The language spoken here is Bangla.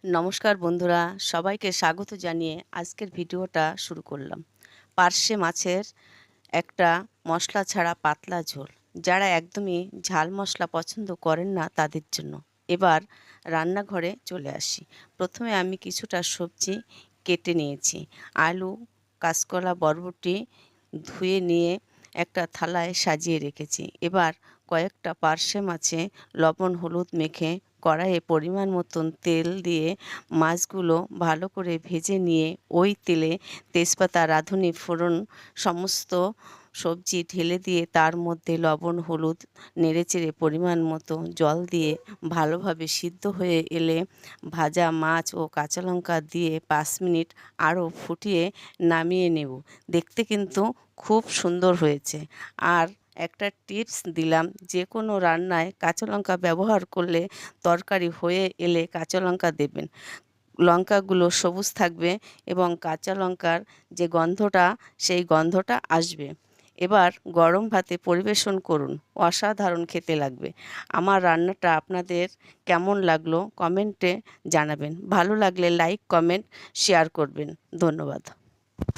নমস্কার বন্ধুরা, সবাইকে স্বাগত জানিয়ে আজকের ভিডিওটা শুরু করলাম। পার্শে মাছের একটা মশলা ছাড়া পাতলা ঝোল। যারা একদমই ঝাল মশলা পছন্দ করেন না তাদের জন্য। এবার রান্নাঘরে চলে আসি। প্রথমে আমি কিছুটা সবজি কেটে নিয়েছি। আলু, কাঁচকলা, বরবটি ধুয়ে নিয়ে একটা থালায় সাজিয়ে রেখেছি। এবার কয়েকটা পার্শে মাছে লবণ হলুদ মেখে কড়াইয়ে পরিমাণ মতন তেল দিয়ে মাছগুলো ভালো করে ভেজে নিয়ে ওই তেলে তেজপাতা, রাঁধুনি ফোড়ন সমস্ত সবজি ঢেলে দিয়ে তার মধ্যে লবণ হলুদ নেড়েচেড়ে পরিমাণ মতো জল দিয়ে ভালোভাবে সিদ্ধ হয়ে এলে ভাজা মাছ ও কাঁচা লঙ্কা দিয়ে 5 মিনিট আরও ফুটিয়ে নামিয়ে নেব। দেখতে কিন্তু খুব সুন্দর হয়েছে। আর একটা টিপস দিলাম, যে কোনো রান্নায় কাঁচা লঙ্কা ব্যবহার করলে তরকারি হয়ে এলে কাঁচা লঙ্কা দেবেন। লঙ্কাগুলো সবুজ থাকবে এবং কাঁচা লঙ্কার যে গন্ধটা, সেই গন্ধটা আসবে। এবার গরম ভাতে পরিবেশন করুন, অসাধারণ খেতে লাগবে। আমার রান্নাটা আপনাদের কেমন লাগলো কমেন্টে জানাবেন। ভালো লাগলে লাইক, কমেন্ট, শেয়ার করবেন। ধন্যবাদ।